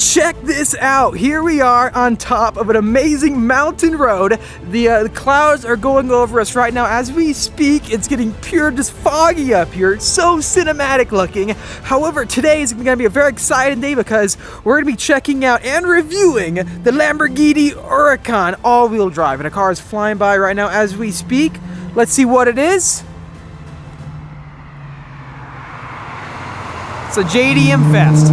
Check this out. Here we are on top of an amazing mountain road. The clouds are going over us right now as we speak. It's getting pure just foggy up here. It's so cinematic looking. However, today is going to be a very exciting day because we're going to be checking out and reviewing the Lamborghini Huracan all-wheel drive. And a car is flying by right now as we speak. Let's see what it is. It's a JDM Fest,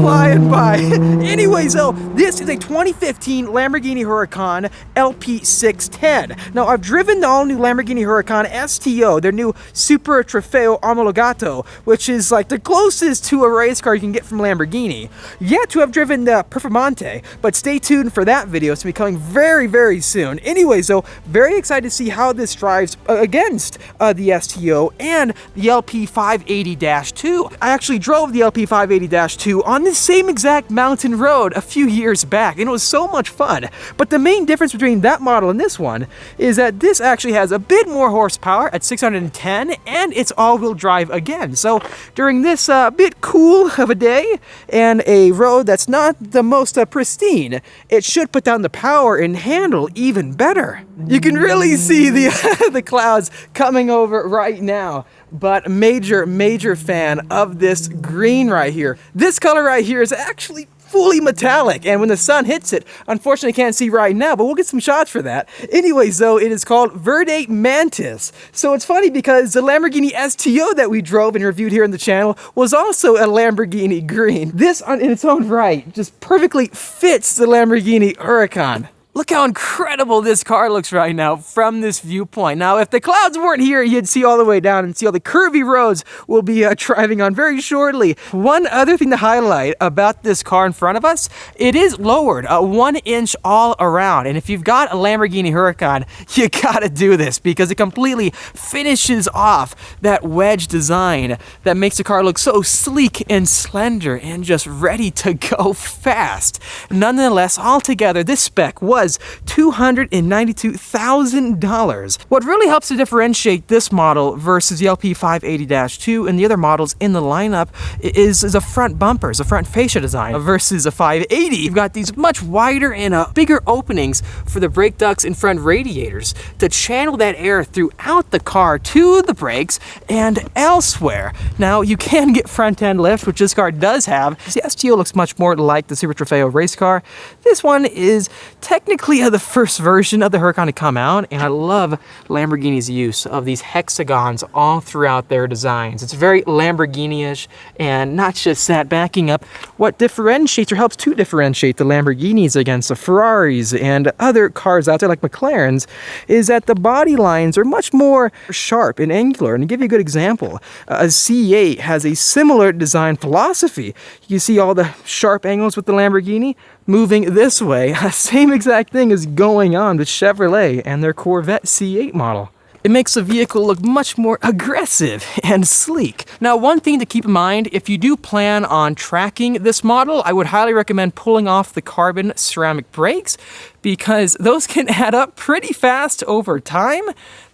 flying by. Anyways, though, this is a 2015 Lamborghini Huracan LP610. Now, I've driven the all-new Lamborghini Huracan STO, their new Super Trofeo Omologato, which is like the closest to a race car you can get from Lamborghini. Yet to have driven the Performante, but stay tuned for that video. It's going to be coming very, very soon. Anyways, though, very excited to see how this drives against the STO and the LP580-2. I actually drove the LP580-2 on this same exact mountain road a few years back, and it was so much fun. But the main difference between that model and this one is that this actually has a bit more horsepower at 610, and it's all-wheel drive again. So during this bit cool of a day and a road that's not the most pristine, it should put down the power and handle even better. You can really see the the clouds coming over right now. But major fan of this green right here. This color right here is actually fully metallic, and when the sun hits it, unfortunately can't see right now, but we'll get some shots for that. Anyways, though, it is called Verde Mantis. So it's funny because the Lamborghini STO that we drove and reviewed here on the channel was also a Lamborghini green. This, in its own right, just perfectly fits the Lamborghini Huracan. Look how incredible this car looks right now from this viewpoint. Now, if the clouds weren't here, you'd see all the way down and see all the curvy roads we'll be driving on very shortly. One other thing to highlight about this car in front of us, it is lowered 1 inch all around. And if you've got a Lamborghini Huracan, you gotta do this because it completely finishes off that wedge design that makes the car look so sleek and slender and just ready to go fast. Nonetheless, altogether, this spec was $292,000. What really helps to differentiate this model versus the LP580-2 and the other models in the lineup is the front bumpers, the front fascia design versus a 580. You've got these much wider and bigger openings for the brake ducts and front radiators to channel that air throughout the car to the brakes and elsewhere. Now, you can get front end lift, which this car does have. The STO looks much more like the Super Trofeo race car. This one is technically the first version of the Huracan to come out, and I love Lamborghini's use of these hexagons all throughout their designs. It's very Lamborghini-ish, and not just that, backing up, what differentiates or helps to differentiate the Lamborghinis against the Ferraris and other cars out there like McLarens is that the body lines are much more sharp and angular. And to give you a good example, a C8 has a similar design philosophy. You see all the sharp angles with the Lamborghini moving this way. Same exact thing is going on with Chevrolet and their Corvette C8 model. It makes the vehicle look much more aggressive and sleek. Now, one thing to keep in mind, if you do plan on tracking this model, I would highly recommend pulling off the carbon ceramic brakes because those can add up pretty fast over time.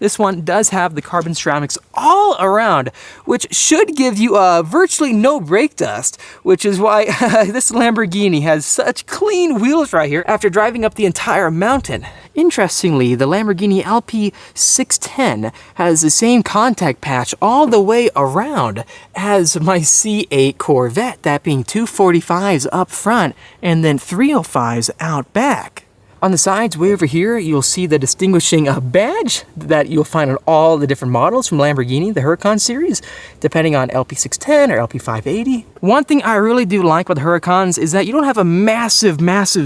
This one does have the carbon ceramics all around, which should give you virtually no brake dust, which is why this Lamborghini has such clean wheels right here after driving up the entire mountain. Interestingly, the Lamborghini LP610 has the same contact patch all the way around as my C8 Corvette, that being 245s up front and then 305s out back. On the sides, way over here, you'll see the distinguishing badge that you'll find on all the different models from Lamborghini, the Huracan series, depending on LP610 or LP580. One thing I really do like about the Huracans is that you don't have a massive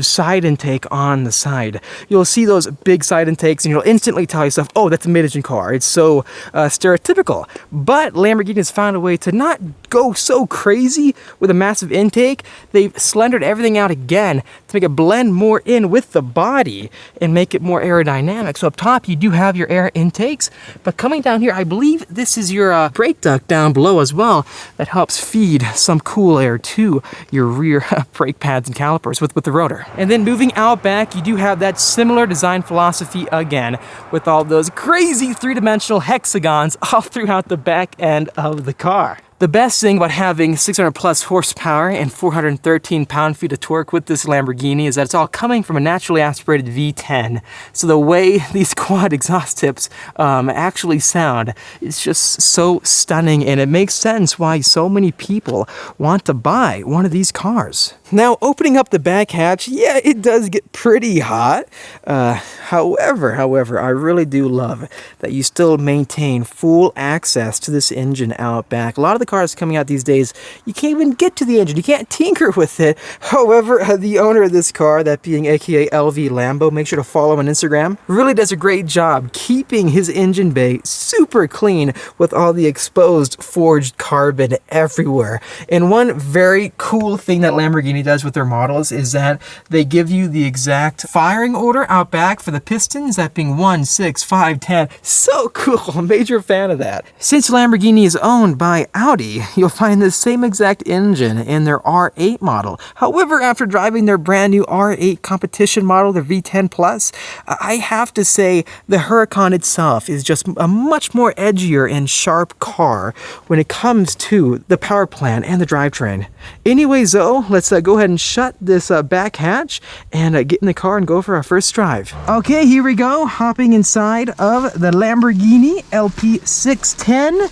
side intake on the side. You'll see those big side intakes and you'll instantly tell yourself, oh, that's a mid-engine car. It's so stereotypical. But Lamborghini has found a way to not go so crazy with a massive intake. They've slendered everything out again to make it blend more in with the body and make it more aerodynamic. So up top, you do have your air intakes, but coming down here, I believe this is your brake duct down below as well that helps feed some cool air to your rear brake pads and calipers with the rotor. And then moving out back, you do have that similar design philosophy again with all those crazy three-dimensional hexagons all throughout the back end of the car. The best thing about having 600 plus horsepower and 413 pound-feet of torque with this Lamborghini is that it's all coming from a naturally aspirated V10. So the way these quad exhaust tips actually sound is just so stunning, and it makes sense why so many people want to buy one of these cars. Now, opening up the back hatch, yeah, it does get pretty hot. However, I really do love that you still maintain full access to this engine out back. A lot of the cars coming out these days, you can't even get to the engine. You can't tinker with it. However, the owner of this car, that being aka LV Lambo, make sure to follow him on Instagram, really does a great job keeping his engine bay super clean with all the exposed forged carbon everywhere. And one very cool thing that Lamborghini does with their models is that they give you the exact firing order out back for the pistons, that being 1, 6, 5, 10. So cool, major fan of that. Since Lamborghini is owned by Audi, you'll find the same exact engine in their R8 model. However, after driving their brand new R8 competition model, their V10 Plus, I have to say the Huracan itself is just a much more edgier and sharp car when it comes to the power plant and the drivetrain. Anyways though, let's go ahead and shut this back hatch and get in the car and go for our first drive. Okay, here we go, hopping inside of the Lamborghini LP610.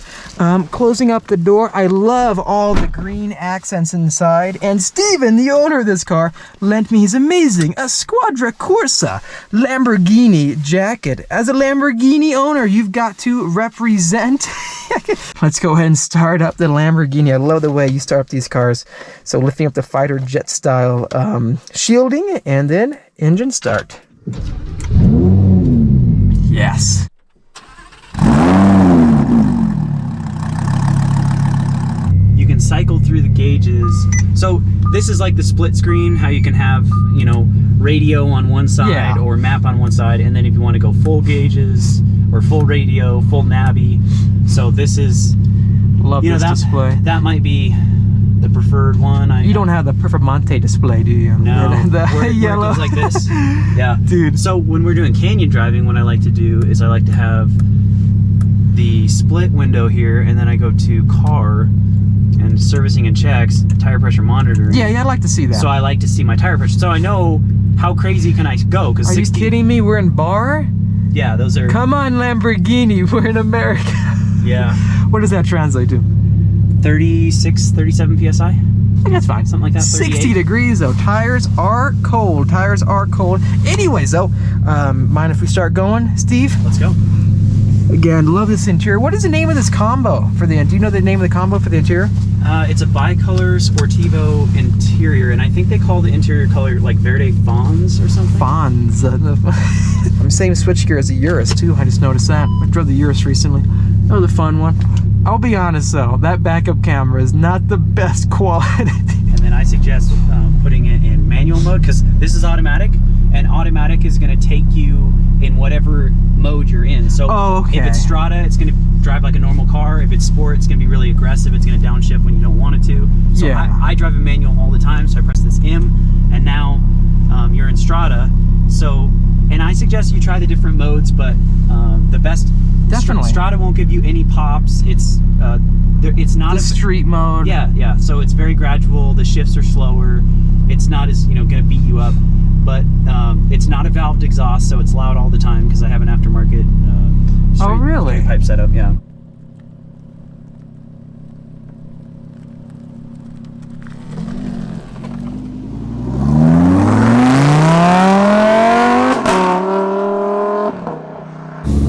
Closing up the door. I love all the green accents inside, and Steven, the owner of this car, lent me his amazing Squadra Corsa Lamborghini jacket. As a Lamborghini owner, you've got to represent. Let's go ahead and start up the Lamborghini. I love the way you start up these cars. So lifting up the fighter jet style shielding, and then engine start. Yes. You can cycle through the gauges. So this is like the split screen, how you can have, you know, radio on one side or map on one side, and then if you want to go full gauges or full radio, full navy. So this is, love this display. That might be the preferred one. You don't have the Performante display, do you? No, the yellow. Where it goes like this. Yeah, dude. So when we're doing canyon driving, what I like to do is I like to have the split window here, and then I go to car and servicing and checks, tire pressure monitoring. Yeah, I'd like to see that. So I like to see my tire pressure, so I know how crazy can I go. Because are you kidding me? We're in bar? Yeah, those are. Come on, Lamborghini, we're in America. Yeah. What does that translate to? 36, 37 psi. I think that's fine. Something like that. 60 degrees though. Tires are cold. Tires are cold. Anyways though, mind if we start going, Steve? Let's go. Again, love this interior. What is the name of this combo for the? Do you know the name of the combo for the interior? It's a bicolor Sportivo interior, and I think they call the interior color like Verde Fawns or something. Fawns. I'm same switchgear as the Urus too. I just noticed that. I drove the Urus recently. That was a fun one. I'll be honest though, that backup camera is not the best quality. And then I suggest putting it in manual mode, because this is automatic, and automatic is going to take you in whatever mode you're in. So if it's Strada, it's going to drive like a normal car. If it's Sport, it's going to be really aggressive. It's going to downshift when you don't want it to. So I drive a manual all the time, so I press this M, and now you're in Strada. So, and I suggest you try the different modes, but the best. Definitely. Strada won't give you any pops. It's not the street mode. Yeah. So it's very gradual. The shifts are slower. It's not as, you know, gonna beat you up. But it's not a valved exhaust, so it's loud all the time because I have an aftermarket. Oh really? Pipe setup. Yeah.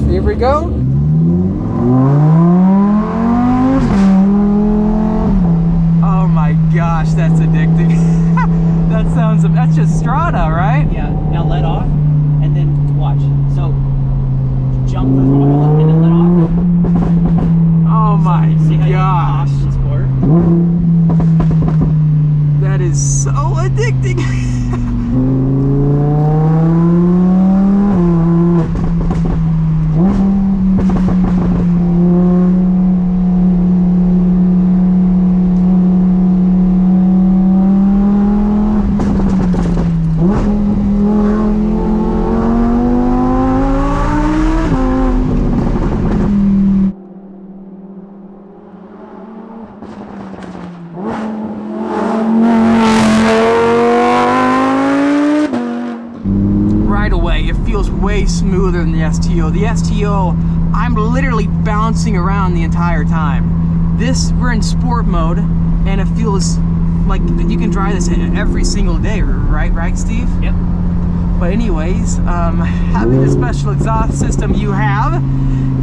Here we go. Oh my gosh, that's addicting. That's just Strada, right? Yeah. Now let off, and then watch. So jump the throttle and then let off. Oh my gosh. That is so addicting. STO, I'm literally bouncing around the entire time. This, we're in sport mode, and it feels like you can drive this every single day, right, Steve? Yep. But anyways, having the special exhaust system you have,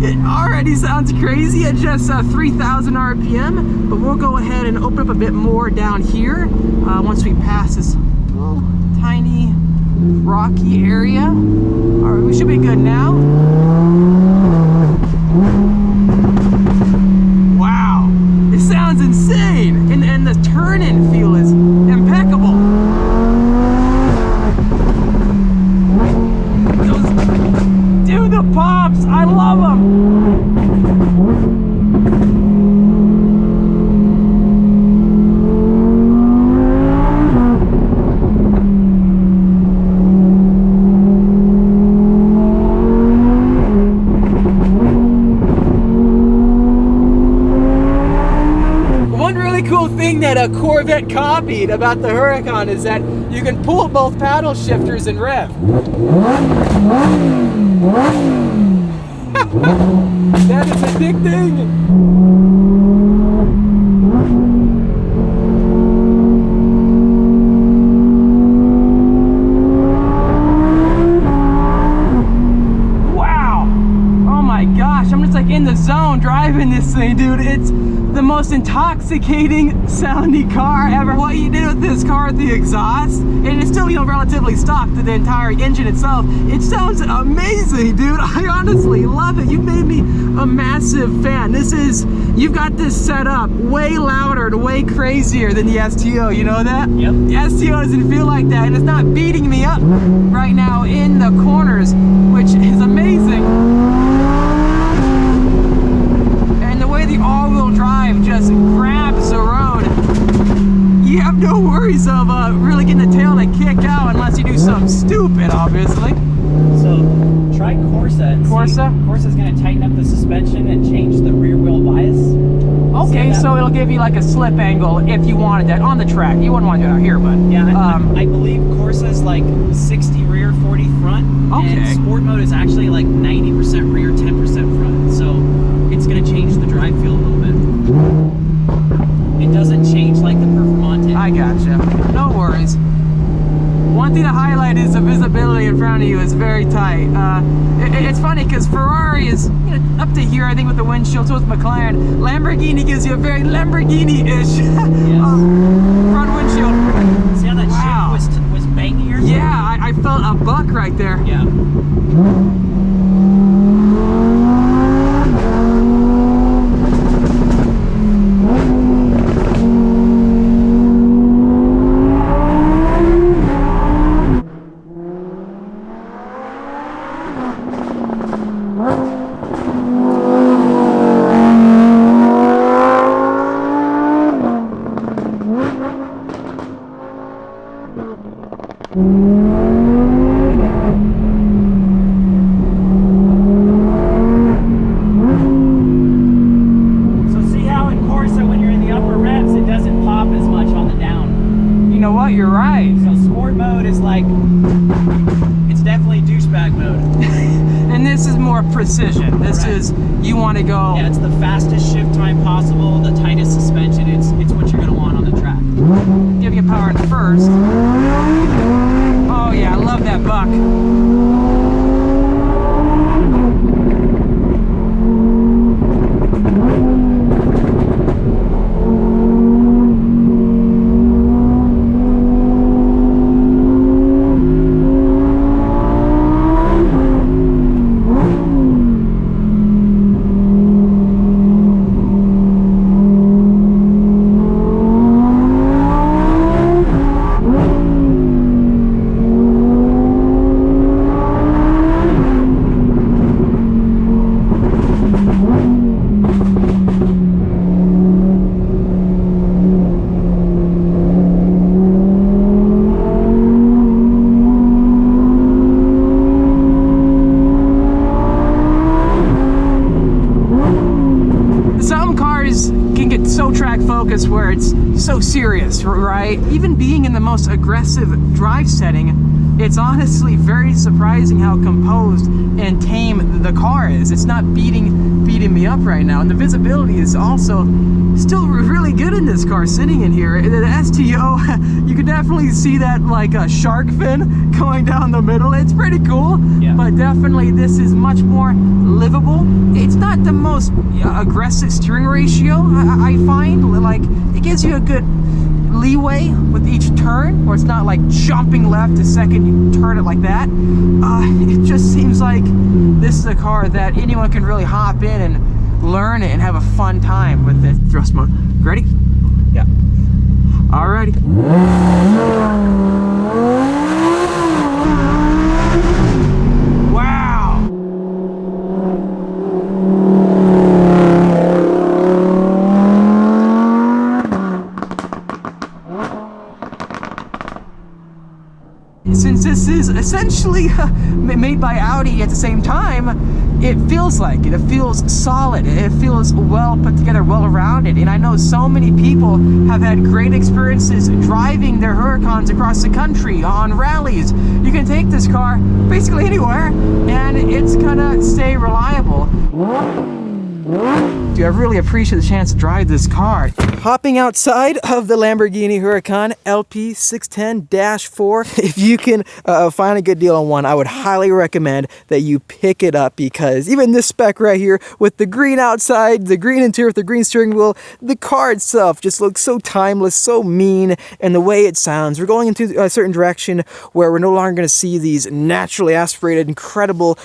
it already sounds crazy at just 3,000 RPM, but we'll go ahead and open up a bit more down here once we pass this little tiny rocky area. All right, we should be good now. Wow, it sounds insane, and the turn-in feel is impeccable. Dude, the pops, I love them. That a Corvette copied about the Huracan is that you can pull both paddle shifters and rev. That is a big thing. I'm just like in the zone driving this thing, dude. It's the most intoxicating sounding car ever. What you did with this car, the exhaust, and it's still, you know, relatively stock to the entire engine itself, it sounds amazing, dude. I honestly love it. You made me a massive fan. You've got this set up way louder and way crazier than the STO, you know that? Yep. The STO doesn't feel like that, and it's not beating me up right now in the corners, which is amazing. The all-wheel drive just grabs the road. You have no worries of really getting the tail to kick out unless you do something stupid, obviously. So try Corsa. And Corsa's going to tighten up the suspension and change the rear wheel bias. Okay, so it'll give you like a slip angle if you wanted that on the track. You wouldn't want to do it out here, but yeah, I believe Corsa's like 60 rear, 40 front. Okay. And sport mode is actually like 90% rear, 10% front. So it's going to change the drive feel a little bit. It doesn't change like the Performante. I gotcha. No worries. One thing to highlight is the visibility in front of you is very tight. It's funny because Ferrari is up to here, I think, with the windshield, so it's McLaren. Lamborghini gives you a very Lamborghini-ish front windshield. See how that shit was bangier? Yeah, I felt a buck right there. Yeah. You're right. So sport mode is like, it's definitely douchebag mode. And this is more precision. This is, you want to go. Yeah, it's the fastest shift time possible, the tightest suspension. It's what you're going to want on the track. Give you power in first. Oh yeah, I love that buck. Focus where it's so serious, right? Even being in the most aggressive drive setting, it's honestly very surprising how composed and tame the car is. It's not beating me up right now, and the visibility is also still really good in this car sitting in here. The STO, you could definitely see that like a shark fin going down the middle. It's pretty cool, yeah. But definitely this is much more livable. It's not the most aggressive steering ratio, I find. Like, it gives you a good leeway with each turn, or it's not like jumping left the second you turn it like that. It just seems like this is a car that anyone can really hop in and learn it and have a fun time with it. Thrust mode. Ready? Yeah. Alrighty. Since this is essentially made by Audi at the same time, it feels like it. It feels solid. It feels well put together, well rounded. And I know so many people have had great experiences driving their Huracans across the country on rallies. You can take this car basically anywhere, and it's gonna stay reliable. Dude, I really appreciate the chance to drive this car. Hopping outside of the Lamborghini Huracan LP 610-4. If you can find a good deal on one, I would highly recommend that you pick it up, because even this spec right here with the green outside, the green interior with the green steering wheel, the car itself just looks so timeless, so mean, and the way it sounds. We're going into a certain direction where we're no longer going to see these naturally aspirated, incredible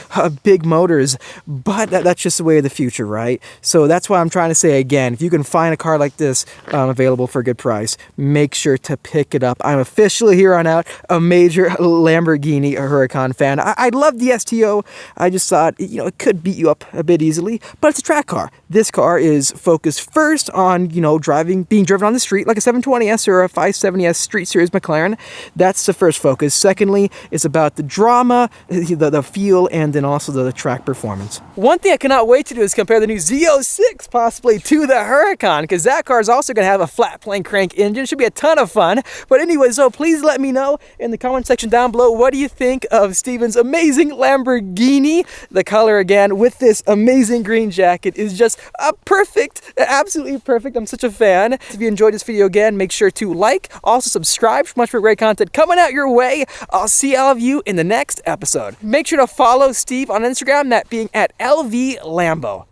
big motors, but that's just the way of the future, right? So that's why I'm trying to say again, if you can find a car like this available for a good price, make sure to pick it up. I'm officially here on out a major Lamborghini Huracan fan. I love the STO. I just thought, you know, it could beat you up a bit easily, but it's a track car. This car is focused first on, you know, being driven on the street like a 720S or a 570S Street Series McLaren. That's the first focus. Secondly, it's about the drama, the feel, and then also the track performance. One thing I cannot wait to do is compare the new Z06 possibly to the Huracan, because that car is also going to have a flat plane crank engine. Should be a ton of fun. But anyway, so please let me know in the comment section down below, what do you think of Steven's amazing Lamborghini? The color again with this amazing green jacket is just perfect, absolutely perfect. I'm such a fan. If you enjoyed this video again, make sure to like, also subscribe for much more great content coming out your way. I'll see all of you in the next episode. Make sure to follow Steve on Instagram, that being at LV Lambo.